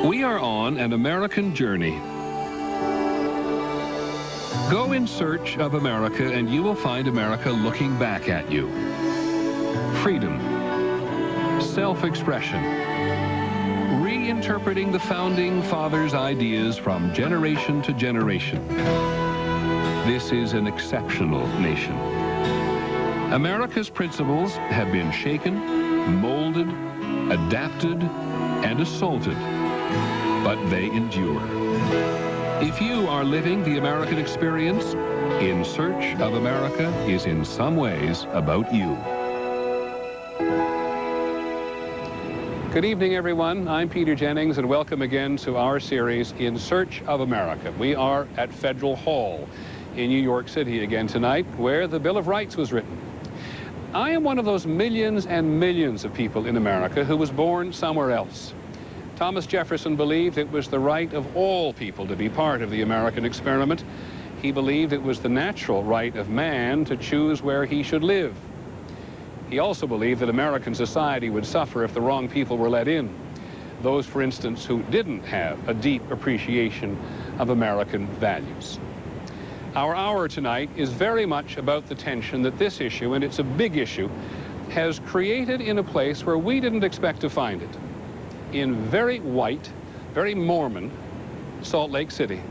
We are on an American journey. Go in search of America and you will find America looking back at you. Freedom, self-expression, reinterpreting the Founding Fathers' ideas from generation to generation. This is an exceptional nation. America's principles have been shaken, molded, adapted, and assaulted, but they endure. If you are living the American experience, In Search of America is in some ways about you. Good evening, everyone. I'm Peter Jennings, and welcome again to our series, In Search of America. We are at Federal Hall in New York City again tonight, where the Bill of Rights was written. I am one of those millions and millions of people in America who was born somewhere else. Thomas Jefferson believed it was the right of all people to be part of the American experiment. He believed it was the natural right of man to choose where he should live. He also believed that American society would suffer if the wrong people were let in. Those, for instance, who didn't have a deep appreciation of American values. Our hour tonight is very much about the tension that this issue, and it's a big issue, has created in a place where we didn't expect to find it. In very white, very Mormon Salt Lake City.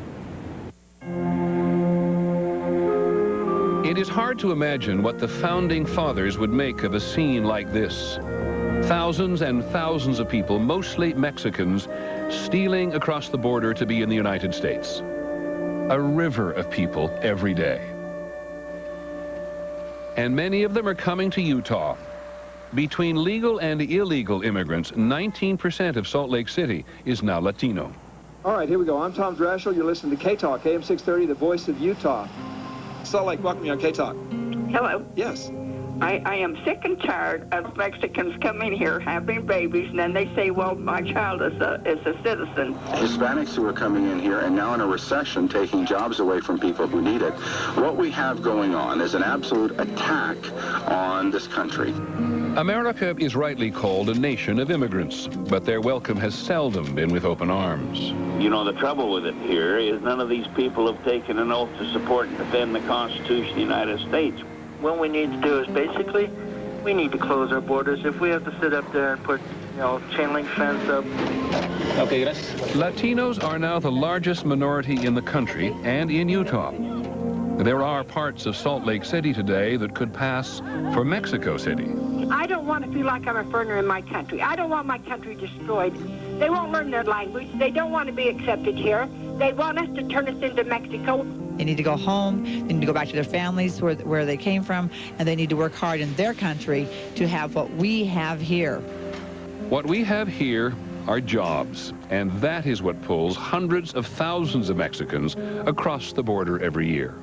It is hard to imagine what the Founding Fathers would make of a scene like this. Thousands and thousands of people, mostly Mexicans, stealing across the border to be in the United States. A river of people every day. And many of them are coming to Utah. Between legal and illegal immigrants, 19% of Salt Lake City is now Latino. All right, here we go. I'm Tom Drashel. You're listening to K-Talk, AM 630, the voice of Utah. Salt Lake, welcome you on K-Talk. Hello. Yes. I am sick and tired of Mexicans coming here having babies, and then they say, well, my child is a citizen. Hispanics who are coming in here and now in a recession taking jobs away from people who need it. What we have going on is an absolute attack on this country. America is rightly called a nation of immigrants, but their welcome has seldom been with open arms. You know, the trouble with it here is none of these people have taken an oath to support and defend the Constitution of the United States. What we need to do is basically, we need to close our borders. If we have to sit up there and put, chain link fence up. Okay, gracias. Latinos are now the largest minority in the country and in Utah. There are parts of Salt Lake City today that could pass for Mexico City. I don't want to feel like I'm a foreigner in my country. I don't want my country destroyed. They won't learn their language. They don't want to be accepted here. They want us to turn us into Mexico. They need to go home, they need to go back to their families where they came from, and they need to work hard in their country to have what we have here. What we have here are jobs, and that is what pulls hundreds of thousands of Mexicans across the border every year.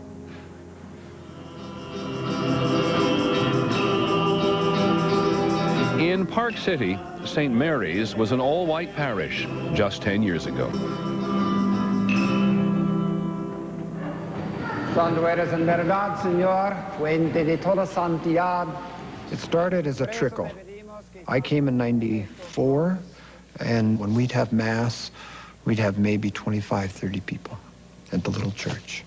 In Park City, St. Mary's was an all-white parish just 10 years ago. It started as a trickle. I came in '94, and when we'd have Mass, we'd have maybe 25, 30 people at the little church.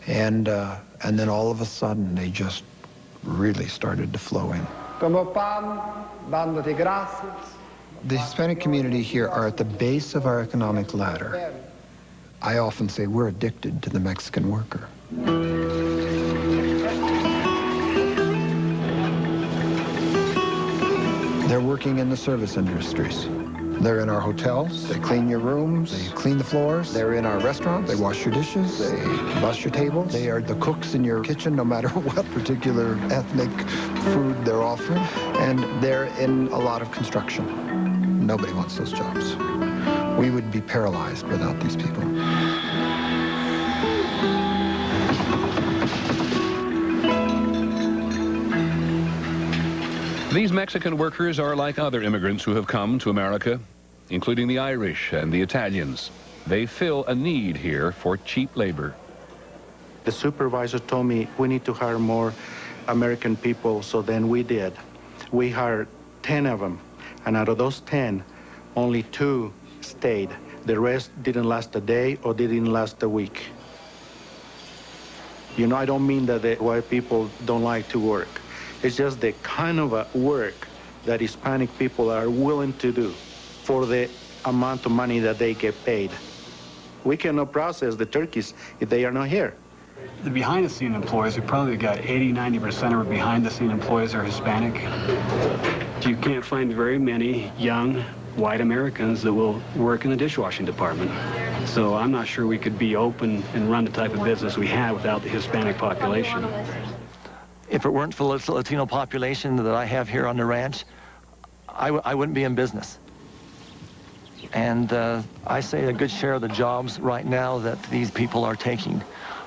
And then all of a sudden, they just really started to flow in. The Hispanic community here are at the base of our economic ladder. I often say we're addicted to the Mexican worker. They're working in the service industries. They're in our hotels, they clean your rooms, they clean the floors. They're in our restaurants, they wash your dishes, they bus your tables. They are the cooks in your kitchen, no matter what particular ethnic food they're offering. And they're in a lot of construction. Nobody wants those jobs. We would be paralyzed without these people. These Mexican workers are like other immigrants who have come to America, including the Irish and the Italians. They fill a need here for cheap labor. The supervisor told me we need to hire more American people, so then we did. We hired 10 of them, and out of those 10, only 2 stayed. The rest didn't last a day or didn't last a week. You know, I don't mean that the white people don't like to work. It's just the kind of work that Hispanic people are willing to do for the amount of money that they get paid. We cannot process the turkeys if they are not here. The behind-the-scene employees, we probably got 80–90% of our behind-the-scene employees are Hispanic. You can't find very many young white Americans that will work in the dishwashing department. So I'm not sure we could be open and run the type of business we have without the Hispanic population. If it weren't for the Latino population that I have here on the ranch, I wouldn't be in business. And I say a good share of the jobs right now that these people are taking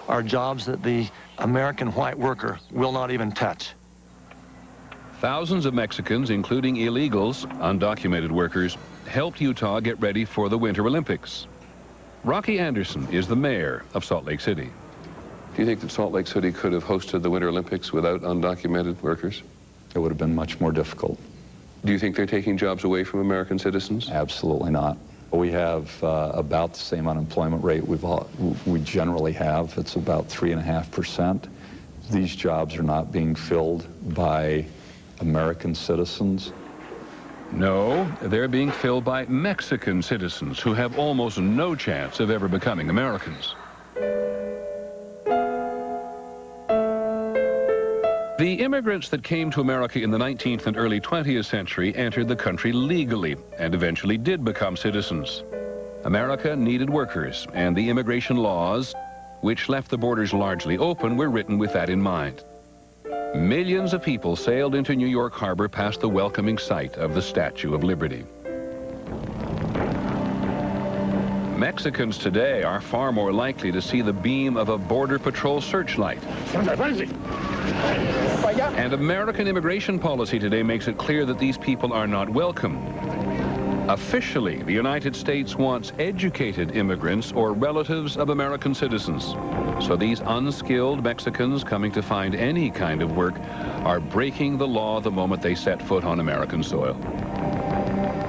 are jobs that the American white worker will not even touch. Thousands of Mexicans, including illegals, undocumented workers, helped Utah get ready for the Winter Olympics. Rocky Anderson is the mayor of Salt Lake City. Do you think that Salt Lake City could have hosted the Winter Olympics without undocumented workers? It would have been much more difficult. Do you think they're taking jobs away from American citizens? Absolutely not. We have about the same unemployment rate we generally have. It's about 3.5%. These jobs are not being filled by American citizens. No, they're being filled by Mexican citizens who have almost no chance of ever becoming Americans. The immigrants that came to America in the 19th and early 20th century entered the country legally and eventually did become citizens. America needed workers, and the immigration laws, which left the borders largely open, were written with that in mind. Millions of people sailed into New York Harbor past the welcoming sight of the Statue of Liberty. Mexicans today are far more likely to see the beam of a Border Patrol searchlight. And American immigration policy today makes it clear that these people are not welcome. Officially, the United States wants educated immigrants or relatives of American citizens. So these unskilled Mexicans coming to find any kind of work are breaking the law the moment they set foot on American soil.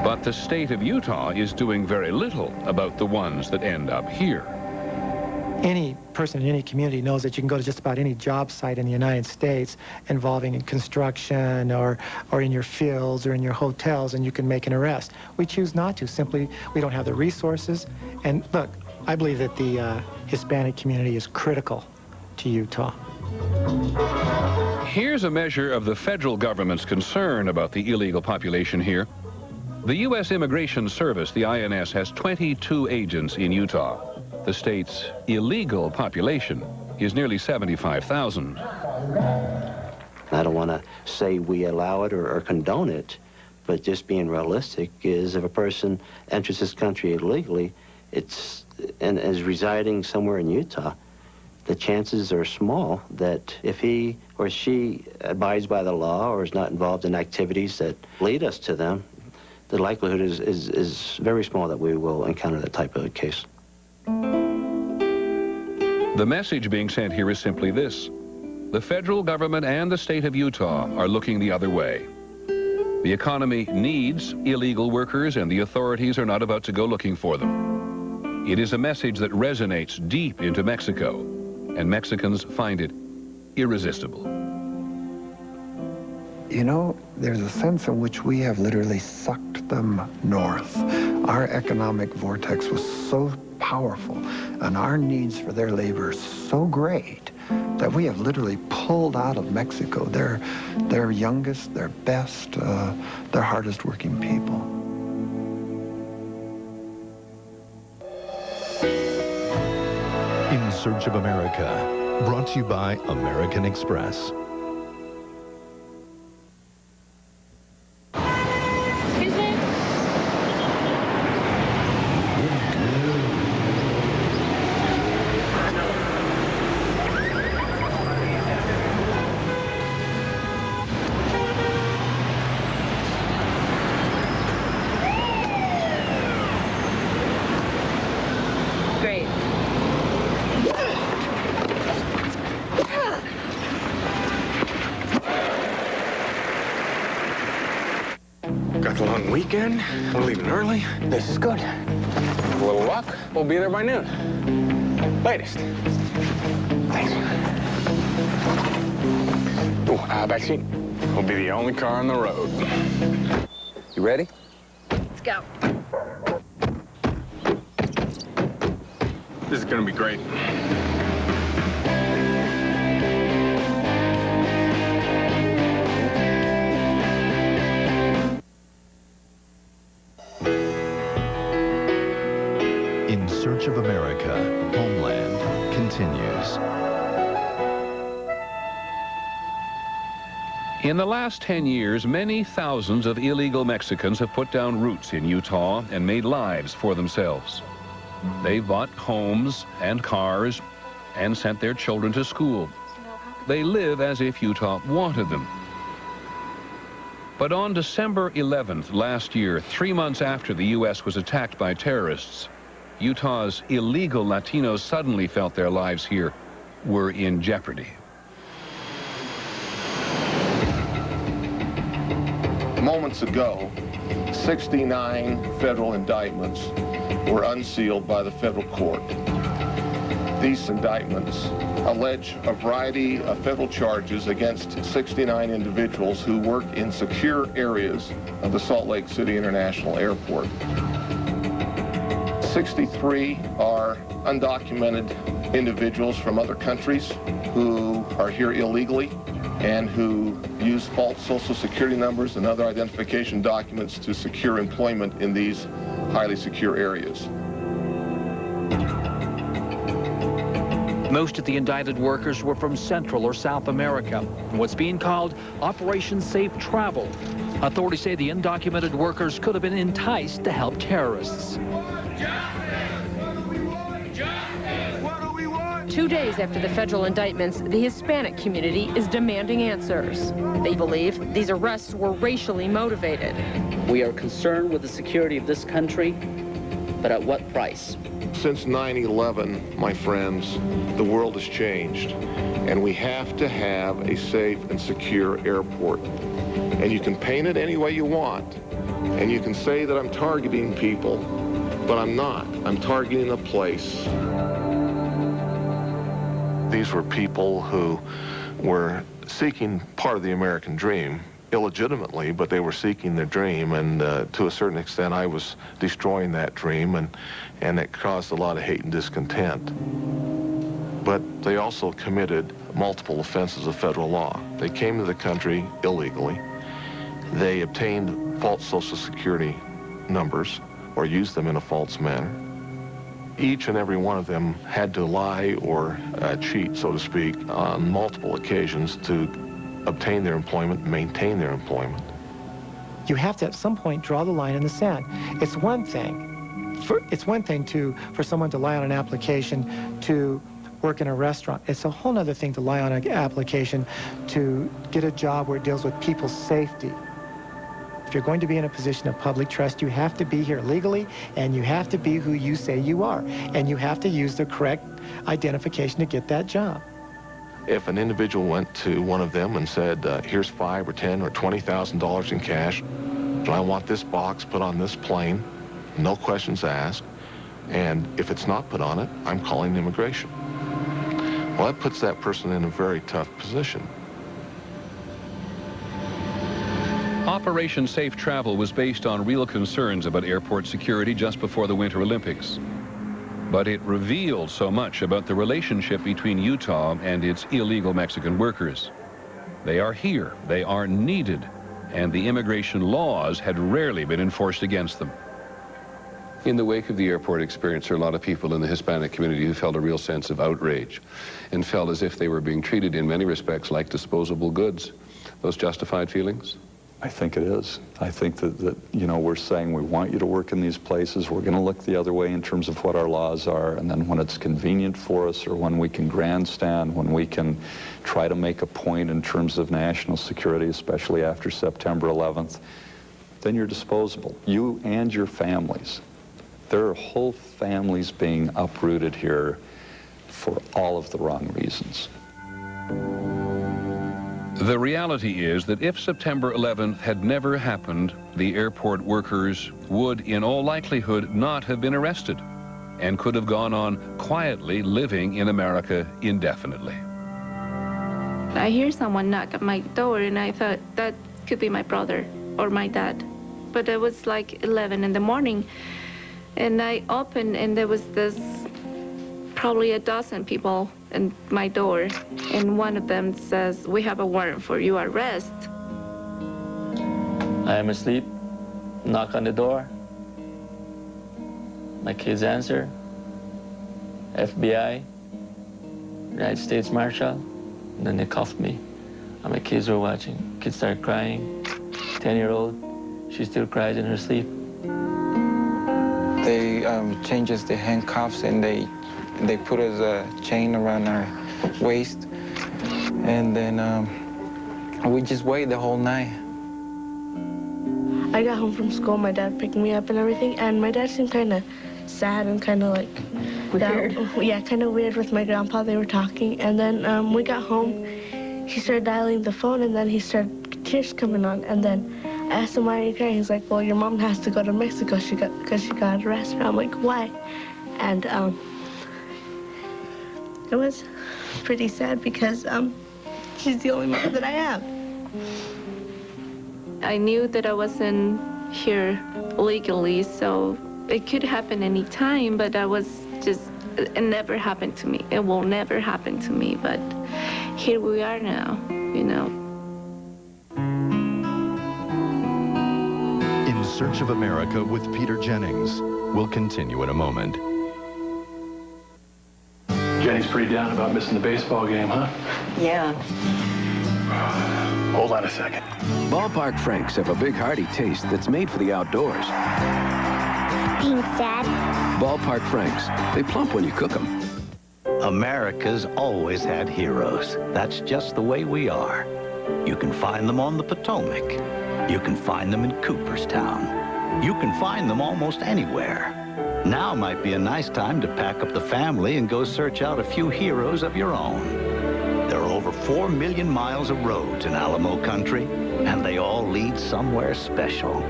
But the state of Utah is doing very little about the ones that end up here. Any person in any community knows that you can go to just about any job site in the United States involving in construction or in your fields or in your hotels, and you can make an arrest. We choose not to. Simply, we don't have the resources. And look, I believe that the Hispanic community is critical to Utah. Here's a measure of the federal government's concern about the illegal population here. The U.S. Immigration Service, the INS, has 22 agents in Utah. The state's illegal population is nearly 75,000. I don't want to say we allow it or condone it, but just being realistic is if a person enters this country illegally and is residing somewhere in Utah, the chances are small that if he or she abides by the law or is not involved in activities that lead us to them, the likelihood is very small that we will encounter that type of a case. The message being sent here is simply this. The federal government and the state of Utah are looking the other way. The economy needs illegal workers, and the authorities are not about to go looking for them. It is a message that resonates deep into Mexico, and Mexicans find it irresistible. You know, there's a sense in which we have literally sucked them north. Our economic vortex was so powerful, and our needs for their labor so great that we have literally pulled out of Mexico their youngest, their best, their hardest working people. In Search of America, brought to you by American Express. Got a long weekend? We're leaving early? This is good. A little luck, we'll be there by noon. Latest. Thanks. Ooh, backseat. We'll be the only car on the road. You ready? Let's go. This is gonna be great. In Search of America, Homeland continues. In the last 10 years, many thousands of illegal Mexicans have put down roots in Utah and made lives for themselves. They've bought homes and cars and sent their children to school. They live as if Utah wanted them. But on December 11th last year, 3 months after the U.S. was attacked by terrorists, Utah's illegal Latinos suddenly felt their lives here were in jeopardy. Moments ago, 69 federal indictments were unsealed by the federal court. These indictments allege a variety of federal charges against 69 individuals who work in secure areas of the Salt Lake City International Airport. 63 are undocumented individuals from other countries who are here illegally and who use false social security numbers and other identification documents to secure employment in these highly secure areas. Most of the indicted workers were from Central or South America, in what's being called Operation Safe Travel. Authorities say the undocumented workers could have been enticed to help terrorists. 2 days after the federal indictments, the Hispanic community is demanding answers. They believe these arrests were racially motivated. We are concerned with the security of this country, but at what price? Since 9/11, my friends, the world has changed, and we have to have a safe and secure airport. And you can paint it any way you want, and you can say that I'm targeting people, but I'm not. I'm targeting a place. These were people who were seeking part of the American dream, illegitimately, but they were seeking their dream, and to a certain extent I was destroying that dream, and it caused a lot of hate and discontent. But they also committed multiple offenses of federal law. They came to the country illegally. They obtained false Social Security numbers or used them in a false manner. Each and every one of them had to lie or cheat, so to speak, on multiple occasions to obtain their employment, maintain their employment. You have to at some point draw the line in the sand. It's one thing for someone to lie on an application to work in a restaurant. It's a whole other thing to lie on an application to get a job where it deals with people's safety. If you're going to be in a position of public trust, you have to be here legally, and you have to be who you say you are, and you have to use the correct identification to get that job. If an individual went to one of them and said, here's $5,000 or $10,000 or $20,000 in cash, and I want this box put on this plane, no questions asked, and if it's not put on it, I'm calling immigration. Well, that puts that person in a very tough position. Operation Safe Travel was based on real concerns about airport security just before the Winter Olympics. But it revealed so much about the relationship between Utah and its illegal Mexican workers. They are here, they are needed, and the immigration laws had rarely been enforced against them. In the wake of the airport experience, there are a lot of people in the Hispanic community who felt a real sense of outrage and felt as if they were being treated in many respects like disposable goods. Those justified feelings? I think it is. I think that you know, we're saying we want you to work in these places. We're going to look the other way in terms of what our laws are. And then when it's convenient for us, or when we can grandstand, when we can try to make a point in terms of national security, especially after September 11th, then you're disposable. You and your families. There are whole families being uprooted here for all of the wrong reasons. The reality is that if September 11th had never happened, the airport workers would, in all likelihood, not have been arrested and could have gone on quietly living in America indefinitely. I hear someone knock at my door, and I thought that could be my brother or my dad. But it was like 11 in the morning, and I opened, and there was probably a dozen people at my door, and one of them says, "We have a warrant for your arrest." I am asleep, knock on the door. My kids answer, FBI, United States Marshal, and then they cuffed me. And my kids were watching. Kids started crying. 10-year-old, she still cries in her sleep. They changes the handcuffs, and they put us a chain around our waist, and then we just wait the whole night. I got home from school, my dad picked me up and everything, and my dad seemed kind of sad and kind of like weird. Yeah, kind of weird with my grandpa. They were talking, and then we got home. He started dialing the phone, and then he started tears coming on, and then I asked him, "Why are you crying?" He's like, "Well, your mom has to go to Mexico because she got arrested." I'm like, "Why?" And it was pretty sad because she's the only mom that I have. I knew that I wasn't here legally, so it could happen any time, but I was just, it never happened to me. It will never happen to me, but here we are now, you know. In Search of America with Peter Jennings will continue in a moment. Jenny's pretty down about missing the baseball game, huh? Yeah. Hold on a second. Ballpark Franks have a big, hearty taste that's made for the outdoors. Thanks, Dad. Ballpark Franks. They plump when you cook them. America's always had heroes. That's just the way we are. You can find them on the Potomac. You can find them in Cooperstown. You can find them almost anywhere. Now might be a nice time to pack up the family and go search out a few heroes of your own. There are over 4 million miles of roads in Alamo country, and they all lead somewhere special.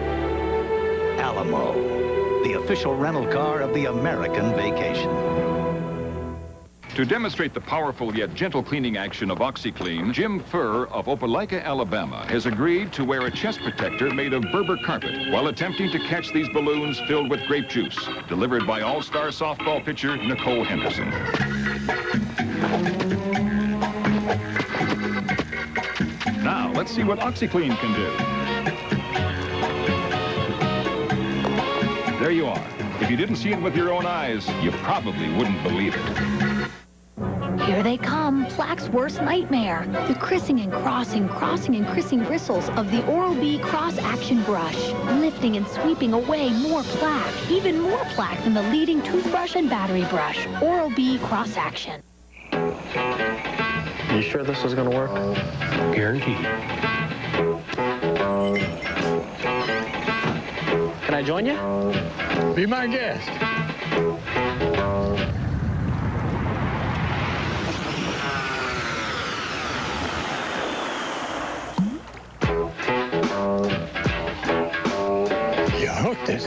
Alamo, the official rental car of the American vacation. To demonstrate the powerful yet gentle cleaning action of OxyClean, Jim Furr of Opelika, Alabama, has agreed to wear a chest protector made of Berber carpet while attempting to catch these balloons filled with grape juice, delivered by all-star softball pitcher Nicole Henderson. Now, let's see what OxyClean can do. There you are. If you didn't see it with your own eyes, you probably wouldn't believe it. Here they come, plaque's worst nightmare. The crissing and crossing bristles of the Oral-B cross-action brush, lifting and sweeping away more plaque, even more plaque than the leading toothbrush and battery brush. Oral-B cross-action. You sure this is going to work? Guaranteed. Can I join you? Be my guest. You hooked it.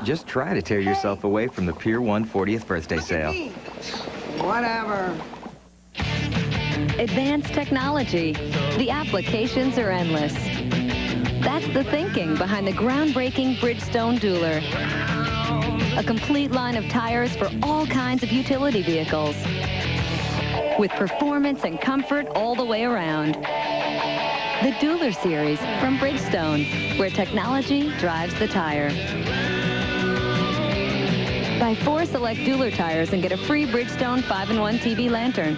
Just try to tear yourself away from the Pier 1 40th birthday sale. Whatever. Advanced technology. The applications are endless. That's the thinking behind the groundbreaking Bridgestone Dueler. A complete line of tires for all kinds of utility vehicles. With performance and comfort all the way around. The Dueler series from Bridgestone, where technology drives the tire. Buy 4 select Dueler tires and get a free Bridgestone 5-in-1 TV lantern.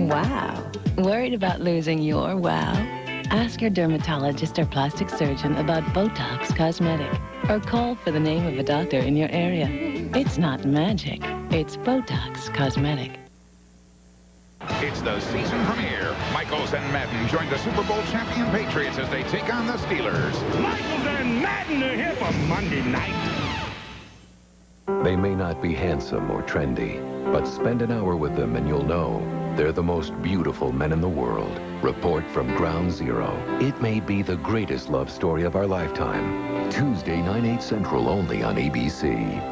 Wow. Worried about losing your wow? Ask your dermatologist or plastic surgeon about Botox Cosmetic, or call for the name of a doctor in your area. It's not magic. It's Botox Cosmetic. It's the season premiere. Michaels and Madden join the Super Bowl champion Patriots as they take on the Steelers. Michaels and Madden are here for Monday night. They may not be handsome or trendy, but spend an hour with them and you'll know they're the most beautiful men in the world. Report from Ground Zero. It may be the greatest love story of our lifetime. Tuesday, 9/8 Central, only on ABC.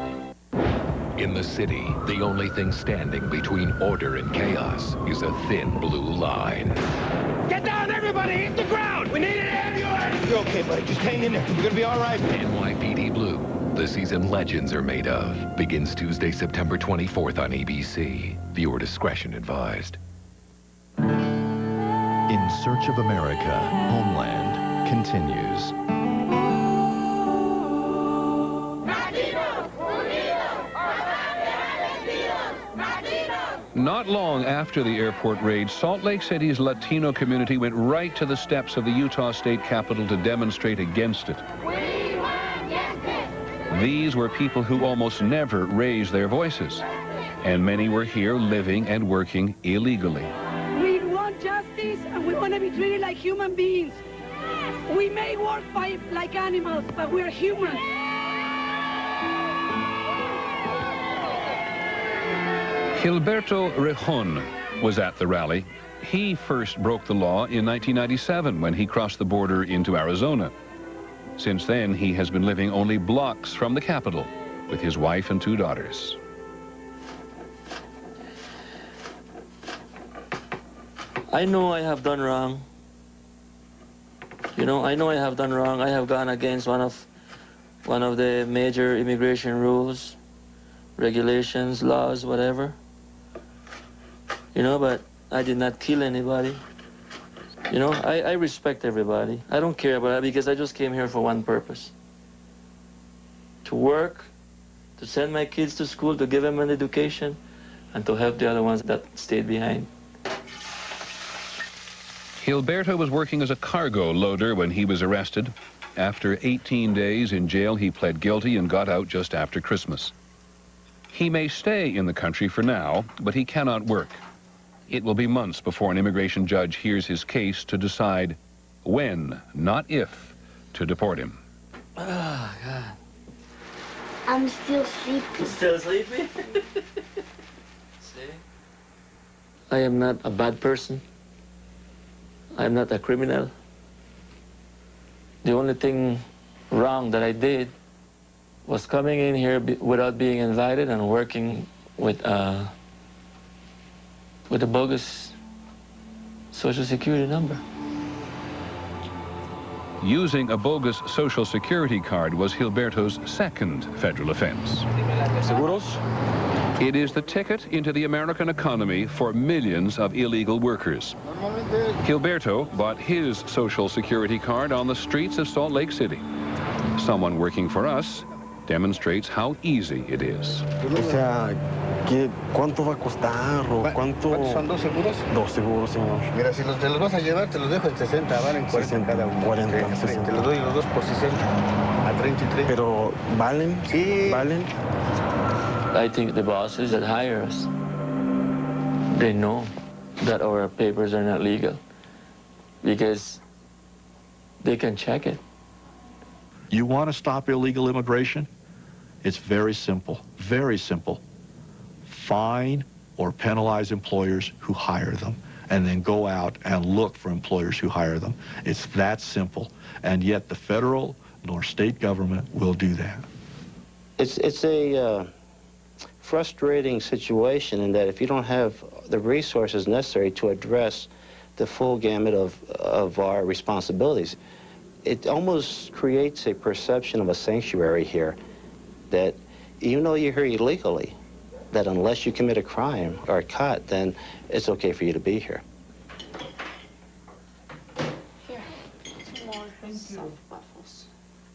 In the city, the only thing standing between order and chaos is a thin blue line. Get down, everybody! Hit the ground! We need an ambulance! You're okay, buddy. Just hang in there. You're gonna be all right. NYPD Blue, the season legends are made of, begins Tuesday, September 24th on ABC. Viewer discretion advised. In Search of America, Homeland continues. Not long after the airport raid, Salt Lake City's Latino community went right to the steps of the Utah State Capitol to demonstrate against it. These were people who almost never raised their voices, and many were here living and working illegally. We want justice, and we want to be treated like human beings. We may work like animals, but we're human. Gilberto Rejon was at the rally. He first broke the law in 1997 when he crossed the border into Arizona. Since then, he has been living only blocks from the Capitol with his wife and 2 daughters. I know I have done wrong. You know, I know I have done wrong. I have gone against one of the major immigration rules, regulations, laws, whatever. You know, but I did not kill anybody. You know, I respect everybody. I don't care about it because I just came here for one purpose. To work, to send my kids to school, to give them an education, and to help the other ones that stayed behind. Gilberto was working as a cargo loader when he was arrested. After 18 days in jail, he pled guilty and got out just after Christmas. He may stay in the country for now, but he cannot work. It will be months before an immigration judge hears his case to decide when, not if, to deport him. Oh, God. I'm still sleepy. Still sleepy? See? I am not a bad person. I am not a criminal. The only thing wrong that I did was coming in here without being invited and working with a bogus Social Security number. Using a bogus Social Security card was Gilberto's second federal offense. Seguros? It is the ticket into the American economy for millions of illegal workers. Gilberto bought his Social Security card on the streets of Salt Lake City. Someone working for us demonstrates how easy it is. O sea, ¿cuánto va a costar o cuánto? ¿Cuántos son 2 seguros? 2 seguros, señor. Mira, si te los vas a llevar, te los dejo en 60, valen 40 cada uno. 40, 60. Te los doy los dos por 60, a 33. Pero, ¿valen? Sí. ¿Valen? I think the bosses that hire us, they know that our papers are not legal because they can check it. You want to stop illegal immigration? It's very simple, very simple. Fine or penalize employers who hire them, and then go out and look for employers who hire them. It's that simple, and yet the federal nor state government will do that. It's a frustrating situation in that if you don't have the resources necessary to address the full gamut of our responsibilities, it almost creates a perception of a sanctuary here that even though you're here illegally, that unless you commit a crime or are caught, then it's okay for you to be here. Here, 2 more. Thank you.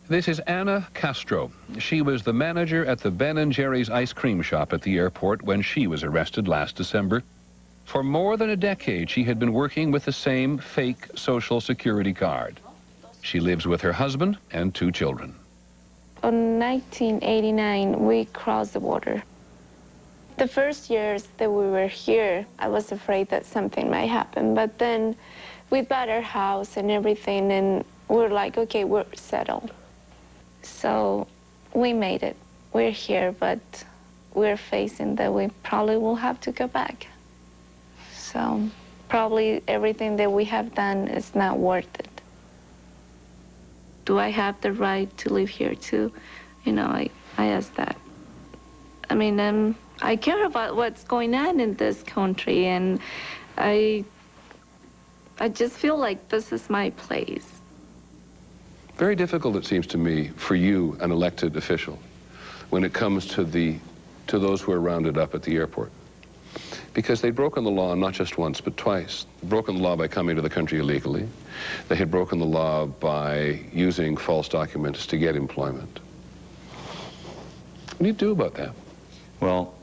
This is Anna Castro. She was the manager at the Ben & Jerry's ice cream shop at the airport when she was arrested last December. For more than a decade, she had been working with the same fake Social Security card. She lives with her husband and 2 children. In 1989, we crossed the border. The first years that we were here, I was afraid that something might happen, but then we bought our house and everything, and we're like, okay, we're settled. So we made it. We're here, but we're facing that we probably will have to go back. So probably everything that we have done is not worth it. Do I have the right to live here too? You know, I ask that. I mean, I care about what's going on in this country, and I just feel like this is my place. Very difficult, it seems to me, for you, an elected official, when it comes to those who are rounded up at the airport. Because they'd broken the law not just once, but twice. They'd broken the law by coming to the country illegally. They had broken the law by using false documents to get employment. What do you do about that? Well,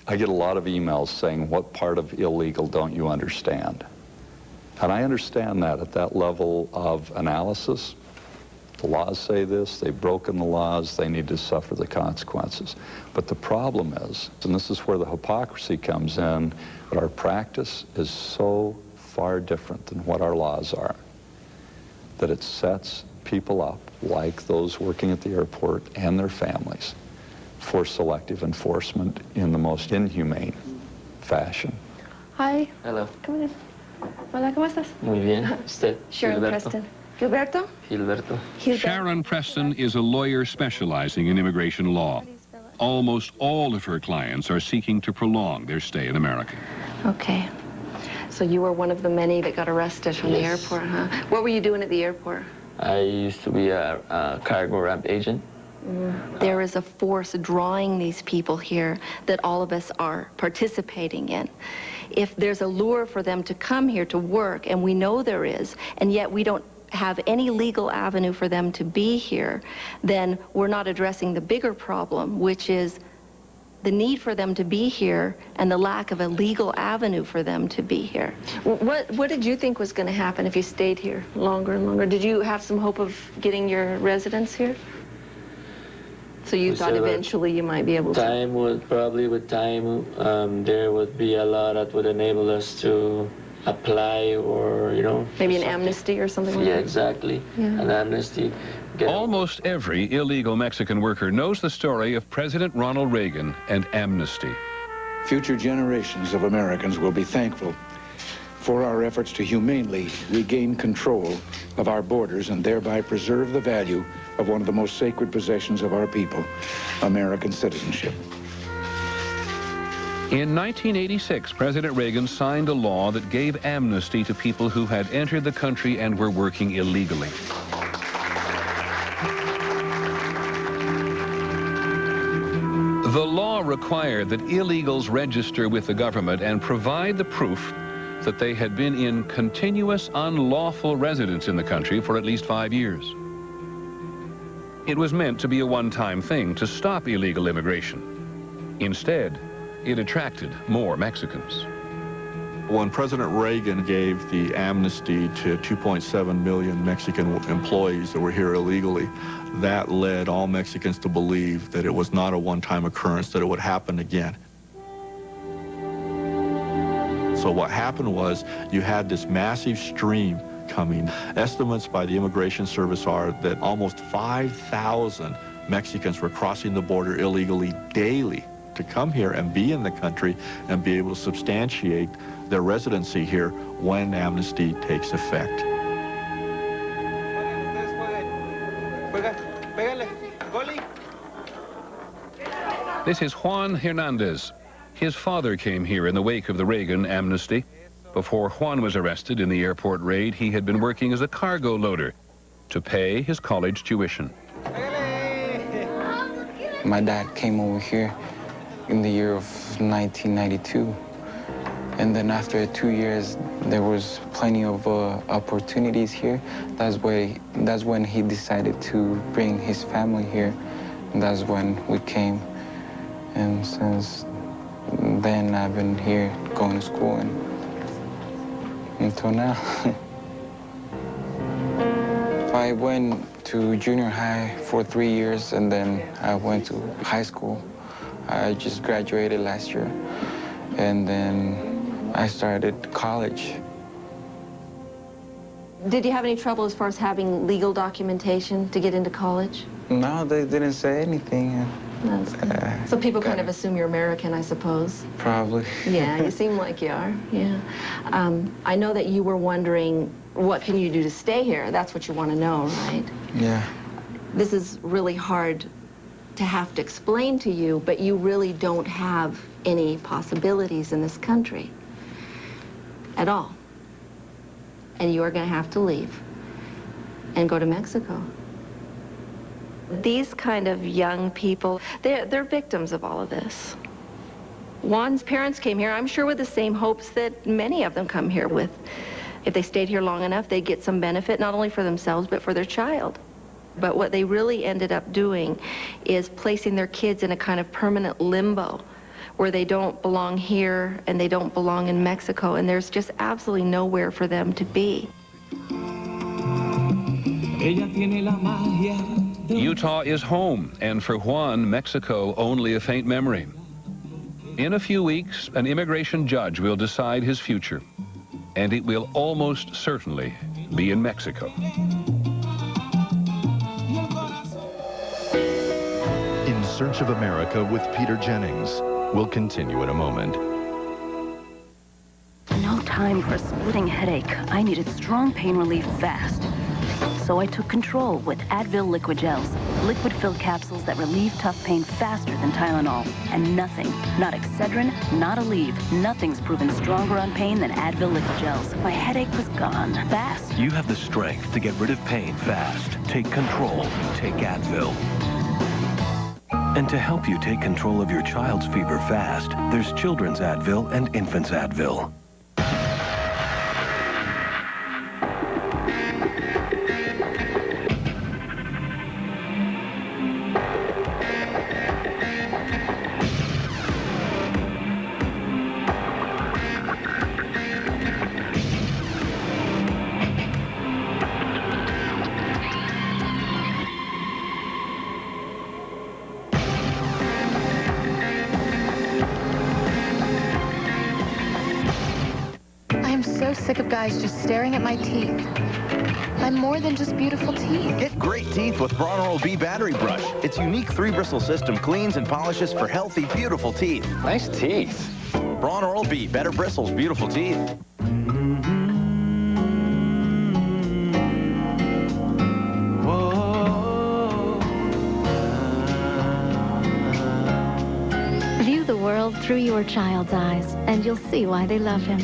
I get a lot of emails saying, what part of illegal don't you understand? And I understand that at that level of analysis. The laws say this, they've broken the laws, they need to suffer the consequences. But the problem is, and this is where the hypocrisy comes in, that our practice is so far different than what our laws are, that it sets people up, like those working at the airport and their families, for selective enforcement in the most inhumane fashion. Hi. Hello. Come in. Hola, ¿cómo estás? Muy bien. ¿Usted? Sharon Preston. Gilberto? Gilberto. Sharon Preston is a lawyer specializing in immigration law. Almost all of her clients are seeking to prolong their stay in America. Okay. So you were one of the many that got arrested from the airport, huh? What were you doing at the airport? I used to be a cargo ramp agent. There is a force drawing these people here that all of us are participating in. If there's a lure for them to come here to work, and we know there is, and yet we don't have any legal avenue for them to be here, then we're not addressing the bigger problem, which is the need for them to be here and the lack of a legal avenue for them to be here. What did you think was going to happen if you stayed here longer and longer? Did you have some hope of getting your residence here? So you thought eventually you might be able to? Time would, probably with time, there would be a law that would enable us to apply, or, you know. Maybe an amnesty or something like that? Yeah, exactly. Yeah. An amnesty. Almost every illegal Mexican worker knows the story of President Ronald Reagan and amnesty. Future generations of Americans will be thankful for our efforts to humanely regain control of our borders and thereby preserve the value of one of the most sacred possessions of our people, American citizenship. In 1986, President Reagan signed a law that gave amnesty to people who had entered the country and were working illegally. The law required that illegals register with the government and provide the proof that they had been in continuous unlawful residence in the country for at least 5 years. It was meant to be a one-time thing to stop illegal immigration. Instead, it attracted more Mexicans. When President Reagan gave the amnesty to 2.7 million Mexican employees that were here illegally, that led all Mexicans to believe that it was not a one-time occurrence, that it would happen again. So what happened was you had this massive stream coming. Estimates by the Immigration Service are that almost 5,000 Mexicans were crossing the border illegally daily to come here and be in the country and be able to substantiate their residency here when amnesty takes effect. This is Juan Hernandez. His father came here in the wake of the Reagan amnesty. Before Juan was arrested in the airport raid, he had been working as a cargo loader to pay his college tuition. My dad came over here in the year of 1992. And then after 2 years, there was plenty of opportunities here. That's when he decided to bring his family here. And that's when we came. And since then, I've been here going to school and until now. I went to junior high for 3 years, and then I went to high school. I just graduated last year, and then I started college. Did you have any trouble as far as having legal documentation to get into college? No, they didn't say anything. That's good. So people kind of assume you're American, I suppose? Probably. Yeah, you seem like you are, yeah. I know that you were wondering, what can you do to stay here? That's what you want to know, right? Yeah. This is really hard to have to explain to you, but you really don't have any possibilities in this country at all. And you are going to have to leave and go to Mexico. These kind of young people, they're victims of all of this. Juan's parents came here, I'm sure, with the same hopes that many of them come here with. If they stayed here long enough, they'd get some benefit, not only for themselves, but for their child. But what they really ended up doing is placing their kids in a kind of permanent limbo where they don't belong here and they don't belong in Mexico, and there's just absolutely nowhere for them to be. Utah is home, and for Juan, Mexico only a faint memory. In a few weeks, an immigration judge will decide his future, and it will almost certainly be in Mexico. In Search of America with Peter Jennings will continue in a moment. No time for a splitting headache. I needed strong pain relief fast. So I took control with Advil liquid gels, liquid-filled capsules that relieve tough pain faster than Tylenol. And nothing, not Excedrin, not Aleve, nothing's proven stronger on pain than Advil liquid gels. My headache was gone, fast. You have the strength to get rid of pain fast. Take control. Take Advil. And to help you take control of your child's fever fast, there's Children's Advil and Infant's Advil. Sick of guys just staring at my teeth. I'm more than just beautiful teeth. Get great teeth with Braun Oral-B Battery Brush. Its unique 3-bristle system cleans and polishes for healthy, beautiful teeth. Nice teeth. Braun Oral-B, better bristles, beautiful teeth. View the world through your child's eyes, and you'll see why they love him.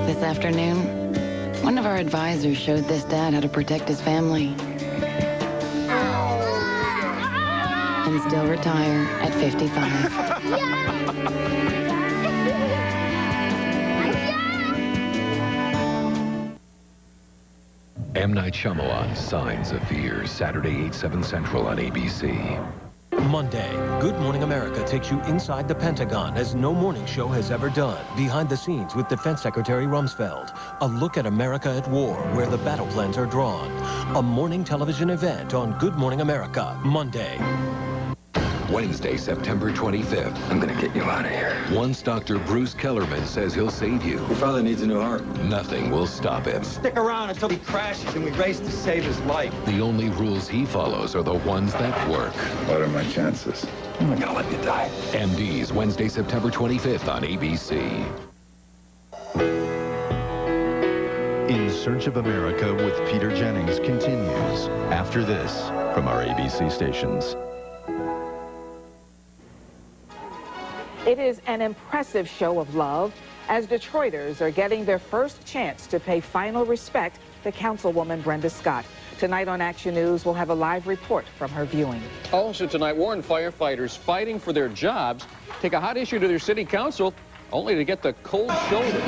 This afternoon, one of our advisors showed this dad how to protect his family. And still retire at 55. M. Night Shyamalan, Signs of Fear, Saturday, 8/7 Central on ABC. Monday, Good Morning America takes you inside the Pentagon as no morning show has ever done. Behind the scenes with Defense Secretary Rumsfeld. A look at America at war, where the battle plans are drawn. A morning television event on Good Morning America, Monday. Wednesday, September 25th. I'm gonna get you out of here. Once Dr. Bruce Kellerman says he'll save you, Your father needs a new heart. nothing will stop him. Stick around until he crashes and we race to save his life. The only rules he follows are the ones that work. What are my chances? I'm not gonna let you die. MD's Wednesday, September 25th on ABC. In Search of America with Peter Jennings continues after this from our ABC stations. It is an impressive show of love as Detroiters are getting their first chance to pay final respect to Councilwoman Brenda Scott. Tonight on Action News, we'll have a live report from her viewing. Also tonight, Warren firefighters fighting for their jobs take a hot issue to their city council only to get the cold shoulder.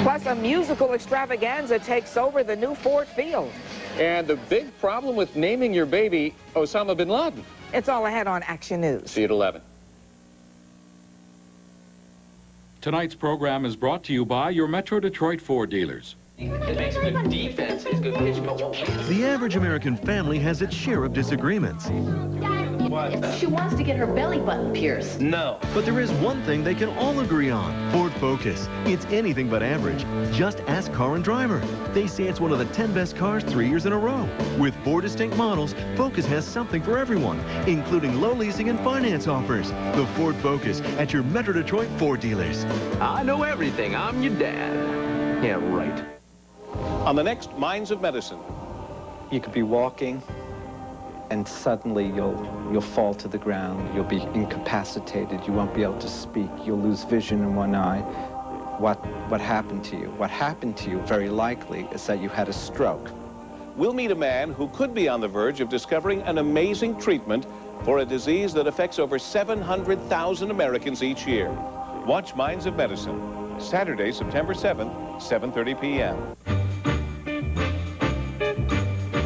Plus, a musical extravaganza takes over the new Ford Field. And the big problem with naming your baby Osama bin Laden. It's all ahead on Action News. See you at 11. Tonight's program is brought to you by your Metro Detroit Ford dealers. It makes good defense, it's good pitch, but The average American family has its share of disagreements. She wants to get her belly button pierced. No. But there is one thing they can all agree on. Ford Focus. It's anything but average. Just ask Car and Driver. They say it's one of the 10 best cars 3 years in a row. With 4 distinct models, Focus has something for everyone, including low leasing and finance offers. The Ford Focus at your Metro Detroit Ford dealers. I know everything. I'm your dad. Yeah, right. On the next Minds of Medicine. You could be walking, and suddenly you'll fall to the ground. You'll be incapacitated. You won't be able to speak. You'll lose vision in one eye. What happened to you? What happened to you, very likely, is that you had a stroke. We'll meet a man who could be on the verge of discovering an amazing treatment for a disease that affects over 700,000 Americans each year. Watch Minds of Medicine, Saturday, September 7th, 7:30 p.m.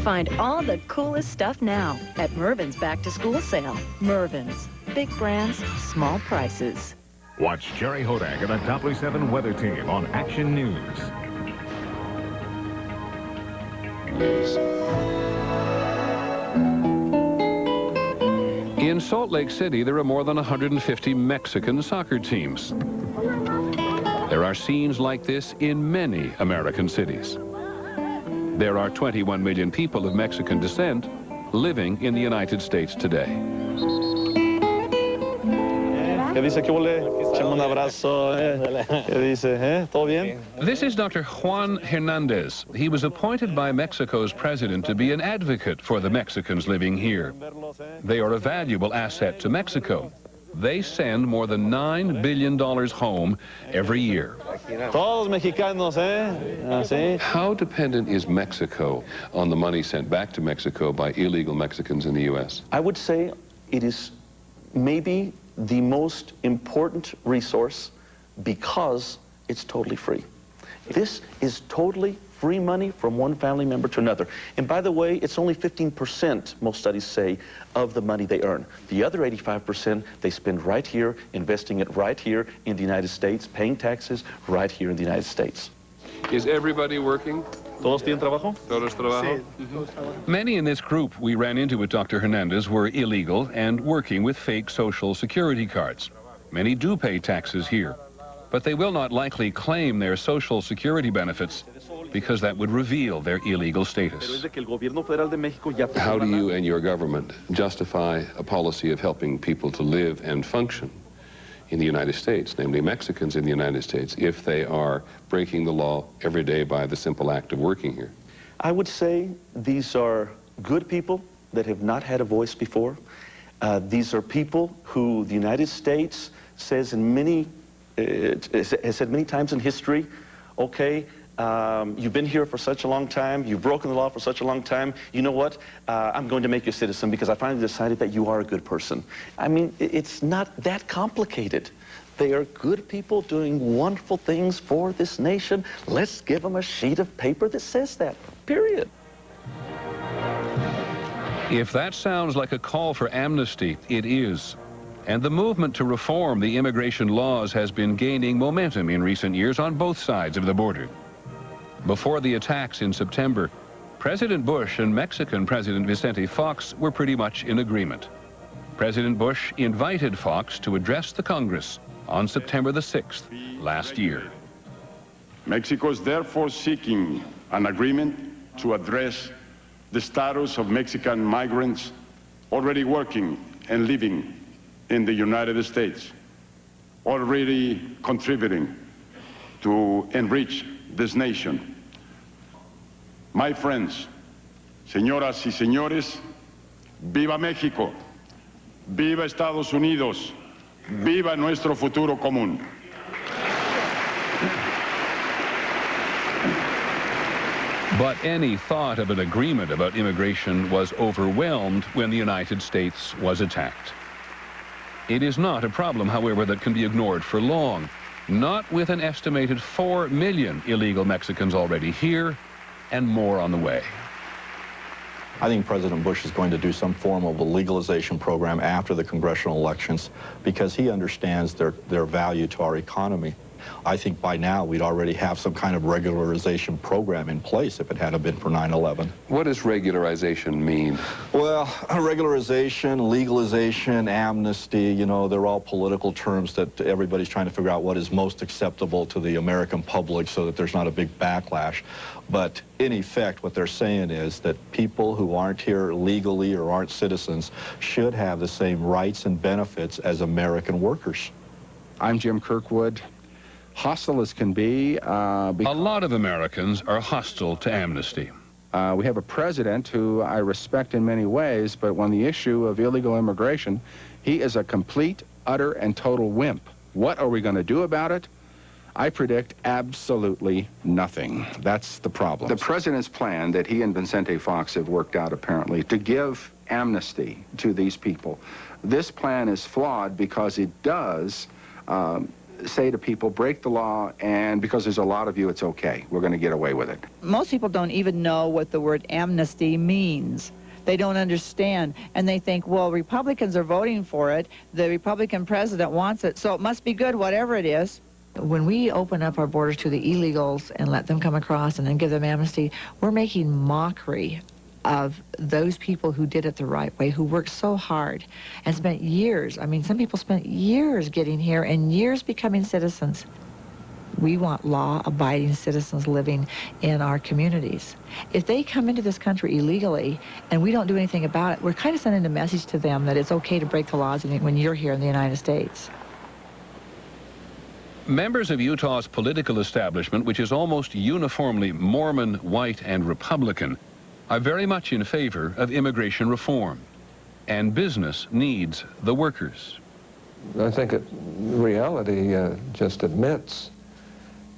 Find all the coolest stuff now at Mervyn's Back to School Sale. Mervyn's. Big brands, small prices. Watch Jerry Hodak and the Topley 7 weather team on Action News. In Salt Lake City, there are more than 150 Mexican soccer teams. There are scenes like this in many American cities. There are 21 million people of Mexican descent living in the United States today. ¿Qué dice? ¿Qué huele? Echame un abrazo. ¿Qué dice? ¿Todo bien? This is Dr. Juan Hernandez. He was appointed by Mexico's president to be an advocate for the Mexicans living here. They are a valuable asset to Mexico. They send more than $9 billion home every year. Todos mexicanos, Así. How dependent is Mexico on the money sent back to Mexico by illegal Mexicans in the U.S.? I would say it is maybe the most important resource because it's totally free. This is totally free money from one family member to another. And by the way, it's only 15%, most studies say, of the money they earn. The other 85% they spend right here, investing it right here in the United States, paying taxes right here in the United States. Is everybody working? ¿Todos tienen trabajo? Todos trabajo? Many in this group we ran into with Dr. Hernandez were illegal and working with fake Social Security cards. Many do pay taxes here, but they will not likely claim their Social Security benefits because that would reveal their illegal status. How do you and your government justify a policy of helping people to live and function in the United States, namely Mexicans in the United States, if they are breaking the law every day by the simple act of working here? I would say these are good people that have not had a voice before. These are people who the United States says in many, has said many times in history, okay, you've been here for such a long time, you've broken the law for such a long time, you know what, I'm going to make you a citizen because I finally decided that you are a good person. I mean, it's not that complicated. They are good people doing wonderful things for this nation. Let's give them a sheet of paper that says that, period. If that sounds like a call for amnesty, it is. And the movement to reform the immigration laws has been gaining momentum in recent years on both sides of the border. Before the attacks in September, President Bush and Mexican President Vicente Fox were pretty much in agreement. President Bush invited Fox to address the Congress on September the 6th last year. Mexico is therefore seeking an agreement to address the status of Mexican migrants already working and living in the United States, already contributing to enrich this nation. My friends, señoras y señores, viva México, viva Estados Unidos, viva nuestro futuro común. But any thought of an agreement about immigration was overwhelmed when the United States was attacked. It is not a problem, however, that can be ignored for long. Not with an estimated 4 million illegal Mexicans already here and more on the way. I think President Bush is going to do some form of a legalization program after the congressional elections because he understands their value to our economy. I think by now we'd already have some kind of regularization program in place if it hadn't been for 9/11. What does regularization mean? Well, regularization, legalization, amnesty, you know, they're all political terms that everybody's trying to figure out what is most acceptable to the American public so that there's not a big backlash. But in effect, what they're saying is that people who aren't here legally or aren't citizens should have the same rights and benefits as American workers. I'm Jim Kirkwood. Hostile as can be. A lot of Americans are hostile to amnesty. We have a president who I respect in many ways, but on the issue of illegal immigration, he is a complete, utter, and total wimp. What are we going to do about it? I predict absolutely nothing. That's the problem. The president's plan that he and Vicente Fox have worked out, apparently, to give amnesty to these people, this plan is flawed because it does say to people, break the law, and because there's a lot of you, it's okay. We're going to get away with it. Most people don't even know what the word amnesty means. They don't understand, and they think, well, Republicans are voting for it, the Republican president wants it, so it must be good, whatever it is. When we open up our borders to the illegals and let them come across and then give them amnesty, we're making mockery of those people who did it the right way, who worked so hard and spent years. I mean, some people spent years getting here and years becoming citizens. We want law-abiding citizens living in our communities. If they come into this country illegally and we don't do anything about it, we're kind of sending a message to them that it's okay to break the laws when you're here in the United States. Members of Utah's political establishment, which is almost uniformly Mormon, white, and Republican, are very much in favor of immigration reform. And business needs the workers. I think reality just admits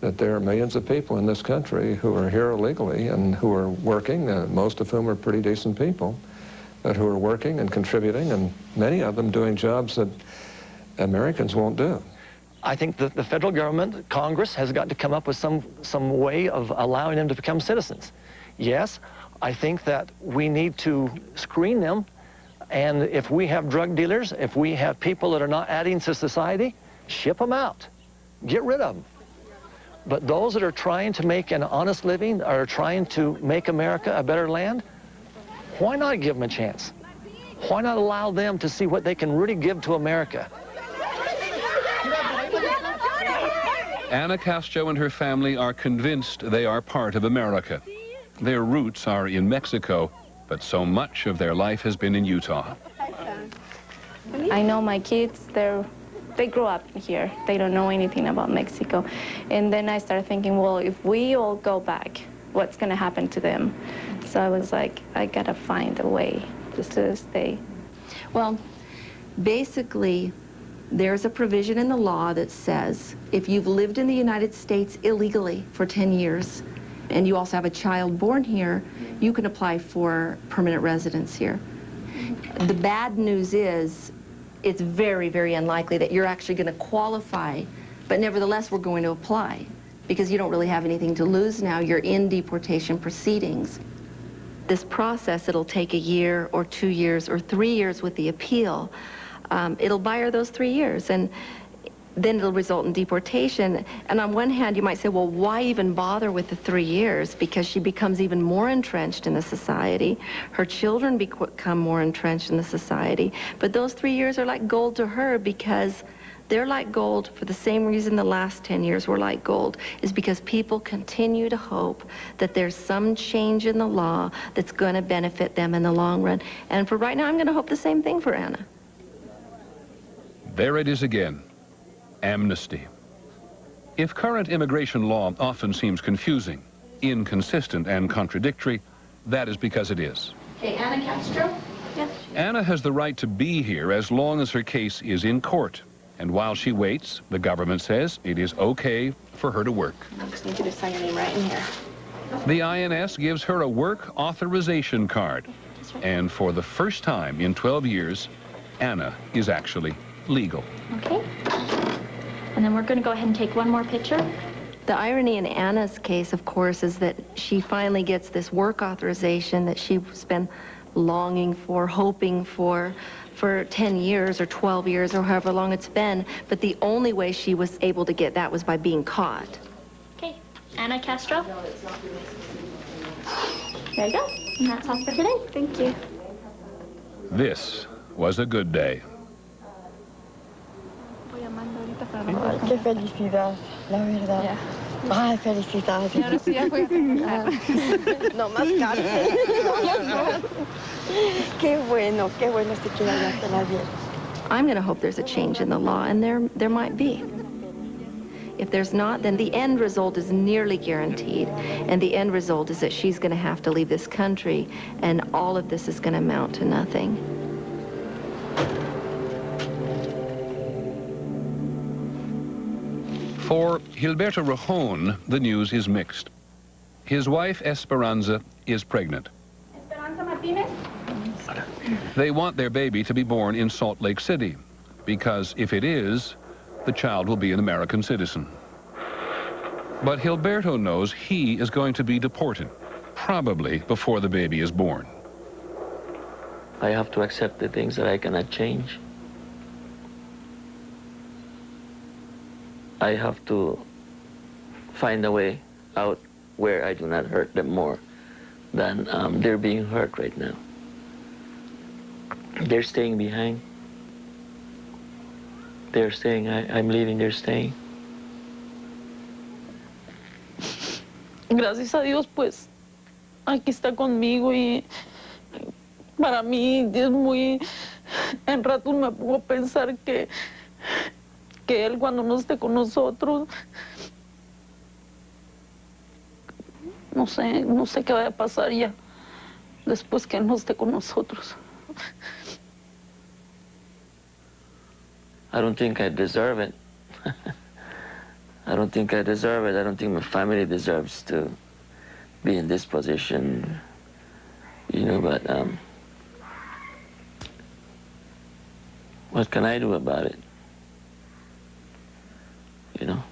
that there are millions of people in this country who are here illegally and who are working, most of whom are pretty decent people, but who are working and contributing, and many of them doing jobs that Americans won't do. I think that the federal government, Congress, has got to come up with some way of allowing them to become citizens. Yes, I think that we need to screen them, and if we have drug dealers, if we have people that are not adding to society, ship them out. Get rid of them. But those that are trying to make an honest living, are trying to make America a better land, why not give them a chance? Why not allow them to see what they can really give to America? Ana Castro and her family are convinced they are part of America. Their roots are in Mexico, but so much of their life has been in Utah. I know my kids, they grew up here. They don't know anything about Mexico. And then I started thinking, well, if we all go back, what's going to happen to them? So I was like, I got to find a way just to stay. Well, basically, there's a provision in the law that says if you've lived in the United States illegally for 10 years and you also have a child born here, you can apply for permanent residence here. The bad news is it's very, very unlikely that you're actually going to qualify, but nevertheless we're going to apply because you don't really have anything to lose now. You're in deportation proceedings. This process, it'll take a year or 2 years or 3 years with the appeal. It'll buy her those 3 years, and then it'll result in deportation. And on one hand, you might say, well, why even bother with the 3 years? Because she becomes even more entrenched in the society. Her children become more entrenched in the society. But those 3 years are like gold to her because they're like gold for the same reason the last 10 years were like gold, is because people continue to hope that there's some change in the law that's going to benefit them in the long run. And for right now, I'm going to hope the same thing for Ana. There it is again, amnesty. If current immigration law often seems confusing, inconsistent, and contradictory, that is because it is. Okay, Ana Castro? Yes. Ana has the right to be here as long as her case is in court. And while she waits, the government says it is okay for her to work. I just need you to sign your name right in here. The INS gives her a work authorization card. And for the first time in 12 years, Ana is actually legal. Okay. And then we're going to go ahead and take one more picture. The irony in Ana's case, of course, is that she finally gets this work authorization that she's been longing for, hoping for 10 years or 12 years or however long it's been, but the only way she was able to get that was by being caught. Okay, Anna Castro. There you go. And that's all for today. Thank you. This was a good day. Ay, qué felicidad, la verdad. Yeah. Ay, felicidades. Y ahora sí ya voy a trabajar. No más cárcel. Qué bueno si quiera hacerla bien. I'm going to hope there's a change in the law, and there might be. If there's not, then the end result is nearly guaranteed. And the end result is that she's going to have to leave this country, and all of this is going to amount to nothing. For Gilberto Rejon, the news is mixed. His wife, Esperanza, is pregnant. Esperanza Martinez? They want their baby to be born in Salt Lake City, because if it is, the child will be an American citizen. But Gilberto knows he is going to be deported, probably before the baby is born. I have to accept the things that I cannot change. I have to find a way out where I do not hurt them more than they're being hurt right now. They're staying behind. They're staying, I'm leaving, they're staying. Gracias a Dios, pues, aquí está conmigo y para mí es muy... En ratos me pongo a pensar que Él cuando no esté con nosotros, no sé qué vaya a pasar ya después que Él no esté con nosotros. I don't think I deserve it. I don't think I deserve it. I don't think my family deserves to be in this position, you know, but what can I do about it? You know?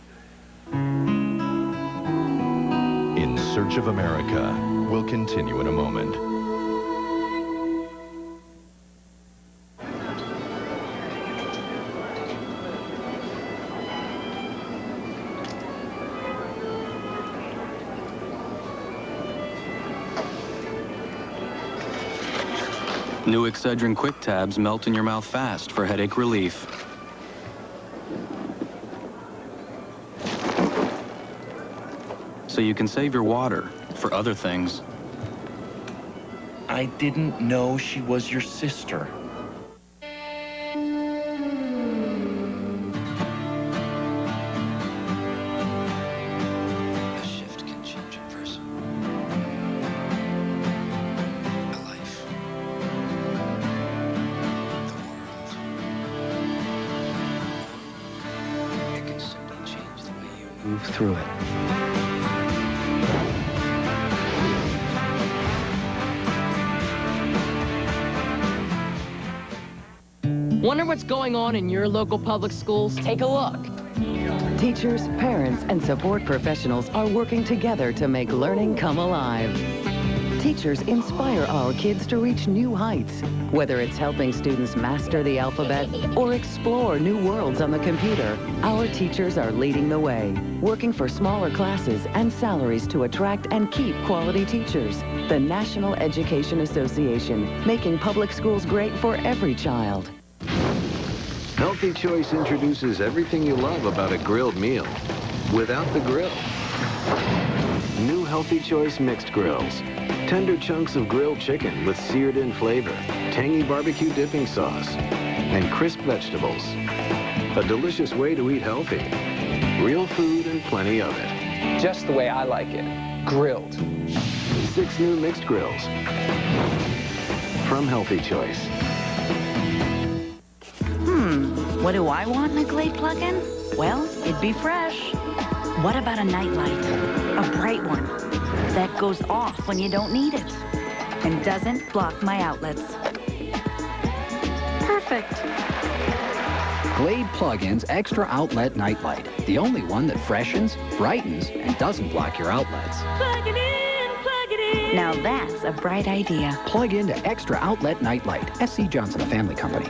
In Search of America will continue in a moment. New Excedrin Quick Tabs melt in your mouth fast for headache relief. So you can save your water for other things. I didn't know she was your sister. A shift can change a person. A life. The world. It can simply change the way you Move through it. Wonder what's going on in your local public schools? Take a look. Teachers, parents, and support professionals are working together to make learning come alive. Teachers inspire our kids to reach new heights, whether it's helping students master the alphabet or explore new worlds on the computer. Our teachers are leading the way, working for smaller classes and salaries to attract and keep quality teachers. The National Education Association, making public schools great for every child. Healthy Choice introduces everything you love about a grilled meal without the grill. New Healthy Choice Mixed Grills. Tender chunks of grilled chicken with seared-in flavor, tangy barbecue dipping sauce, and crisp vegetables. A delicious way to eat healthy. Real food and plenty of it. Just the way I like it. Grilled. 6 new mixed grills from Healthy Choice. What do I want in a Glade plug-in? Well, it'd be fresh. What about a nightlight? A bright one that goes off when you don't need it and doesn't block my outlets. Perfect. Glade Plug-in's Extra Outlet Nightlight. The only one that freshens, brightens, and doesn't block your outlets. Plug it in, plug it in. Now that's a bright idea. Plug into Extra Outlet Nightlight. S.C. Johnson, a family company.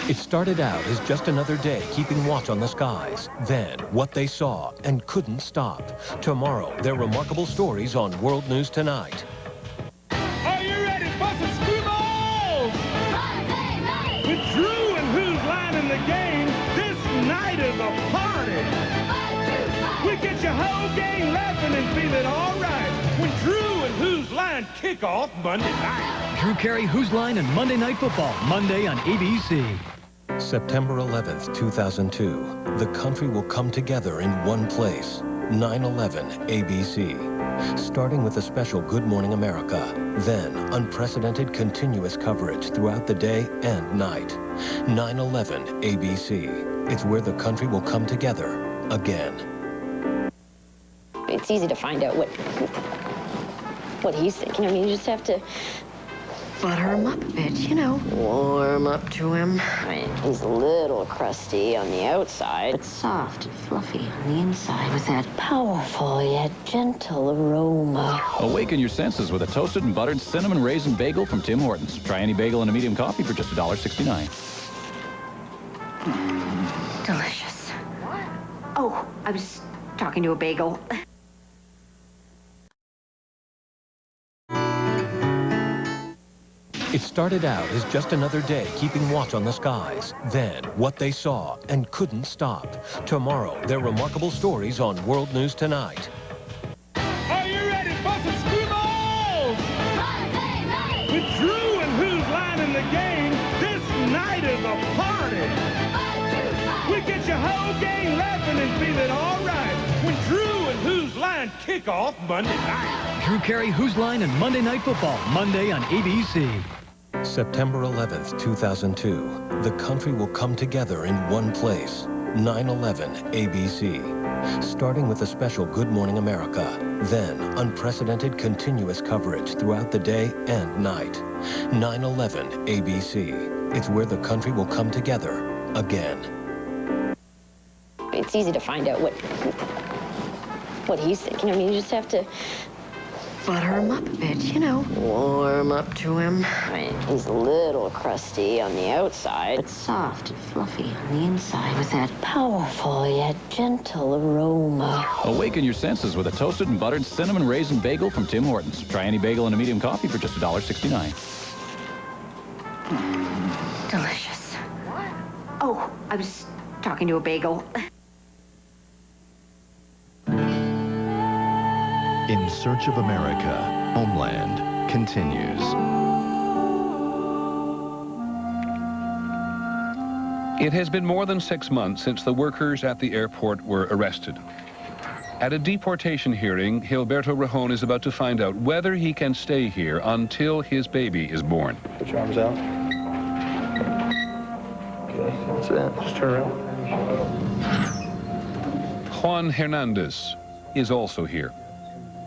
It started out as just another day keeping watch on the skies. Then, what they saw and couldn't stop. Tomorrow, their remarkable stories on World News Tonight. Are you ready for some screwballs? Monday night! With Drew and Who's Line in the game, this night is a party. We get your whole gang laughing and feeling all right when Drew and Who's Line kick off Monday night. Drew Carey, Who's Line, and Monday Night Football, Monday on ABC. September 11th, 2002. The country will come together in one place. 9/11 ABC. Starting with a special Good Morning America. Then, unprecedented continuous coverage throughout the day and night. 9/11 ABC. It's where the country will come together again. It's easy to find out what he's thinking. I mean, you just have to butter him up a bit, you know. Warm up to him. I mean, he's a little crusty on the outside, but soft and fluffy on the inside with that powerful yet gentle aroma. Awaken your senses with a toasted and buttered cinnamon raisin bagel from Tim Hortons. Try any bagel and a medium coffee for just $1.69. Delicious. Oh, I was talking to a bagel. It started out as just another day keeping watch on the skies. Then, what they saw and couldn't stop. Tomorrow, their remarkable stories on World News Tonight. Are you ready for some screwballs? Monday night! With Drew and Who's Line in the game, this night is a party. We get your whole gang laughing and feeling all right when Drew and Who's Line kick off Monday night. Drew Carey, Who's Line, and Monday Night Football, Monday on ABC. September 11th, 2002. The country will come together in one place. 9/11 ABC. Starting with a special Good Morning America. Then, unprecedented continuous coverage throughout the day and night. 9/11 ABC. It's where the country will come together again. It's easy to find out what he's thinking. I mean, you just have to butter him up a bit, you know. Warm up to him. I mean, he's a little crusty on the outside, but soft and fluffy on the inside with that powerful yet gentle aroma. Awaken your senses with a toasted and buttered cinnamon raisin bagel from Tim Hortons. Try any bagel and a medium coffee for just $1.69. Delicious. Oh, I was talking to a bagel. In Search of America, Homeland continues. It has been more than 6 months since the workers at the airport were arrested. At a deportation hearing, Gilberto Rejon is about to find out whether he can stay here until his baby is born. Put your arms out. Okay, that's it. Just turn around. Juan Hernandez is also here.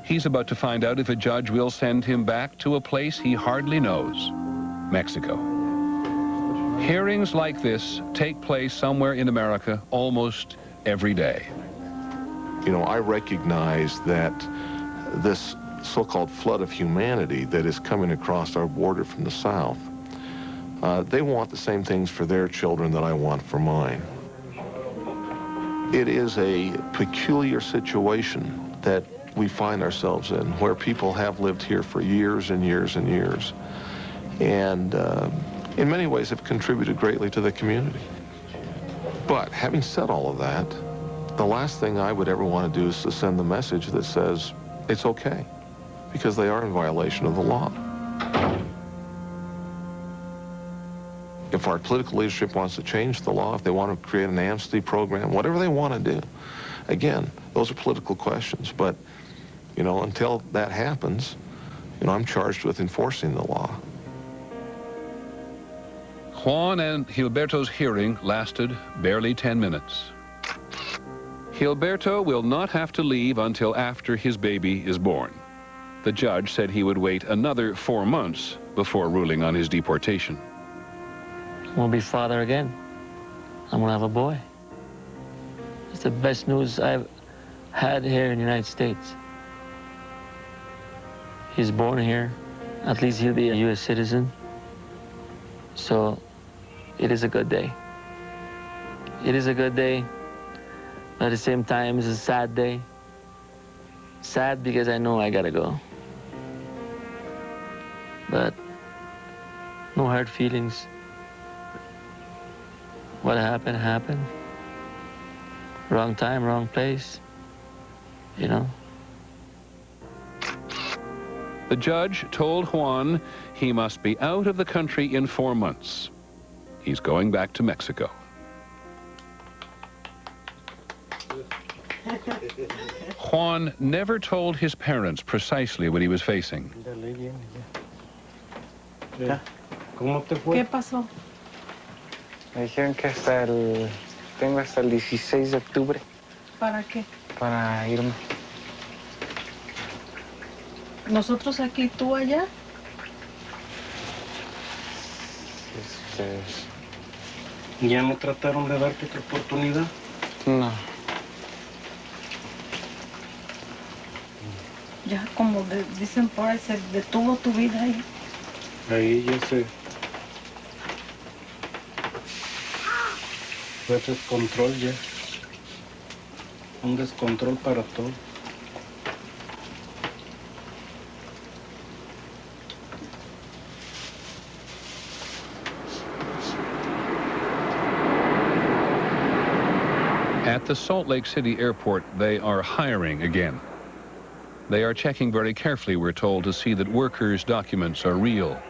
He's about to find out if a judge will send him back to a place he hardly knows, Mexico. Hearings like this take place somewhere in America almost every day. You know, I recognize that this so-called flood of humanity that is coming across our border from the south, they want the same things for their children that I want for mine. It is a peculiar situation that we find ourselves in, where people have lived here for years and years and years, and in many ways have contributed greatly to the community. But having said all of that, the last thing I would ever want to do is to send the message that says it's okay, because they are in violation of the law. If our political leadership wants to change the law, if they want to create an amnesty program, whatever they want to do, again, those are political questions, but you know, until that happens, you know, I'm charged with enforcing the law. Juan and Gilberto's hearing lasted barely 10 minutes. Gilberto will not have to leave until after his baby is born. The judge said he would wait another 4 months before ruling on his deportation. I'm gonna be father again. I'm gonna have a boy. It's the best news I've had here in the United States. He's born here. At least he'll be a U.S. citizen. So it is a good day. It is a good day. At the same time, it's a sad day. Sad because I know I gotta go. But no hard feelings. What happened, happened. Wrong time, wrong place, you know. The judge told Juan he must be out of the country in 4 months. He's going back to Mexico. Juan never told his parents precisely what he was facing. ¿Qué pasó? Me dijeron que tengo hasta el 16 de octubre. ¿Para qué? Para irme. ¿Nosotros aquí, tú allá? ¿Ya no trataron de darte otra oportunidad? No. Ya, como dicen por ahí, se detuvo tu vida ahí. Ahí ya sé. Fue descontrol ya. Un descontrol para todo. At the Salt Lake City airport, they are hiring again. They are checking very carefully, we're told, to see that workers' documents are real.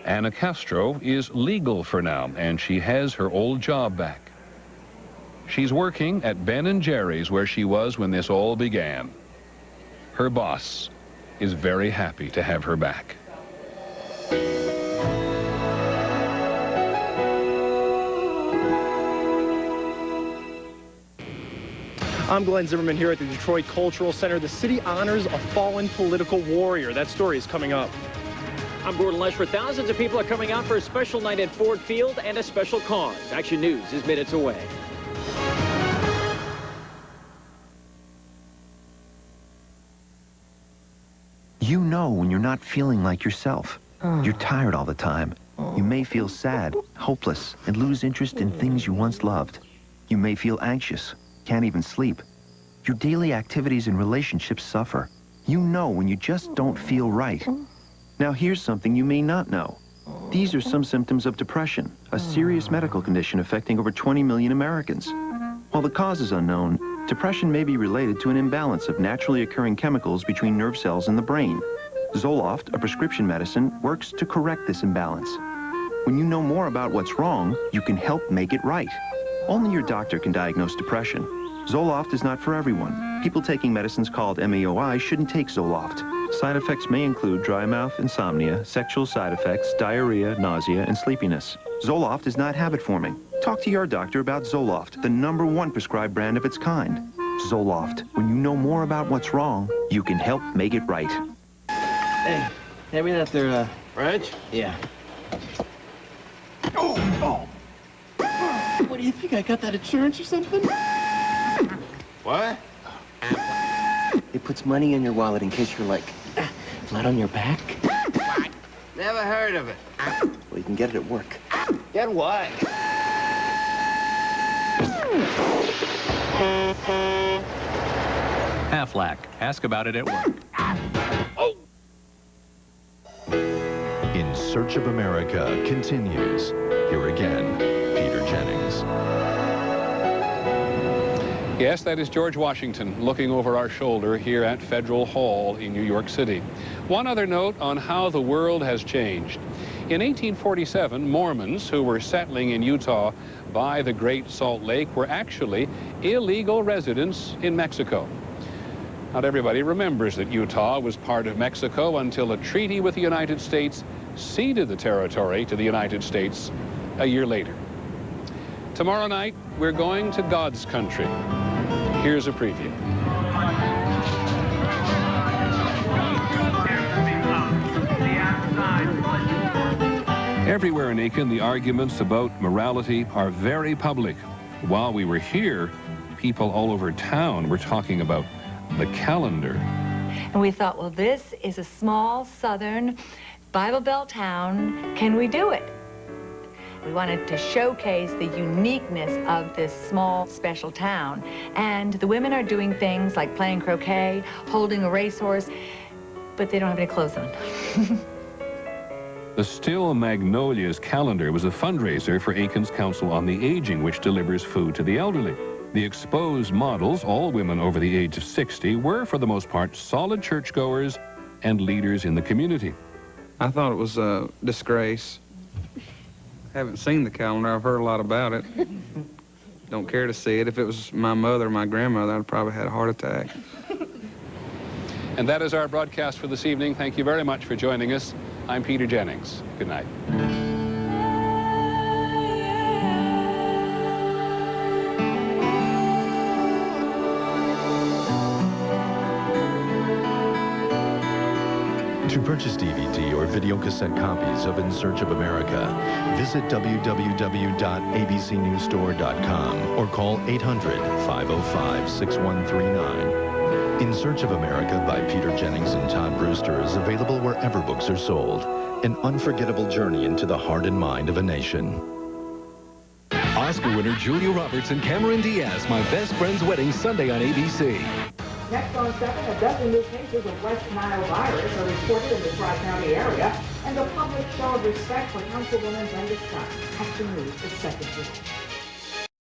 Ana Castro is legal for now, and she has her old job back. She's working at Ben & Jerry's, where she was when this all began. Her boss is very happy to have her back. I'm Glenn Zimmerman here at the Detroit Cultural Center. The city honors a fallen political warrior. That story is coming up. I'm Gordon Leshford. Thousands of people are coming out for a special night at Ford Field and a special cause. Action News is minutes away. You know when you're not feeling like yourself. You're tired all the time. You may feel sad, hopeless, and lose interest in things you once loved. You may feel anxious, can't even sleep. Your daily activities and relationships suffer. You know when you just don't feel right. Now here's something you may not know. These are some symptoms of depression, a serious medical condition affecting over 20 million Americans. While the cause is unknown, depression may be related to an imbalance of naturally occurring chemicals between nerve cells in the brain. Zoloft, a prescription medicine, works to correct this imbalance. When you know more about what's wrong, you can help make it right. Only your doctor can diagnose depression. Zoloft is not for everyone. People taking medicines called MAOI shouldn't take Zoloft. Side effects may include dry mouth, insomnia, sexual side effects, diarrhea, nausea, and sleepiness. Zoloft is not habit-forming. Talk to your doctor about Zoloft, the #1 prescribed brand of its kind. Zoloft. When you know more about what's wrong, you can help make it right. Hey, hand me that there, wrench? Yeah. Oh! What do you think? I got that insurance or something? What? It puts money in your wallet in case you're, like, flat on your back. What? Never heard of it. Well, you can get it at work. Get what? Aflac. Ask about it at work. In Search of America continues. Here again, Peter Jennings. Yes, that is George Washington looking over our shoulder here at Federal Hall in New York City. One other note on how the world has changed. In 1847, Mormons who were settling in Utah by the Great Salt Lake were actually illegal residents in Mexico. Not everybody remembers that Utah was part of Mexico until a treaty with the United States ceded the territory to the United States a year later. Tomorrow night, we're going to God's country. Here's a preview. Everywhere in Aiken, the arguments about morality are very public. While we were here, people all over town were talking about the calendar. And we thought, well, this is a small southern Bible Belt town. Can we do it? We wanted to showcase the uniqueness of this small, special town. And the women are doing things like playing croquet, holding a racehorse, but they don't have any clothes on. The Still Magnolias calendar was a fundraiser for Aiken's Council on the Aging, which delivers food to the elderly. The exposed models, all women over the age of 60, were, for the most part, solid churchgoers and leaders in the community. I thought it was a disgrace. Haven't seen the calendar. I've heard a lot about it. Don't care to see it. If it was my mother or my grandmother, I'd probably had a heart attack. And that is our broadcast for this evening. Thank you very much for joining us. I'm Peter Jennings. Good night. To purchase DVD or video cassette copies of In Search of America, visit www.abcnewsstore.com or call 800-505-6139. In Search of America by Peter Jennings and Todd Brewster is available wherever books are sold. An unforgettable journey into the heart and mind of a nation. Oscar winner Julia Roberts and Cameron Diaz, My Best Friend's Wedding, Sunday on ABC. Next on 7, a dozen new cases of West Nile virus are reported in the Tri-County area, and a public show of respect for Councilwoman Brenda Scott. Action News is second to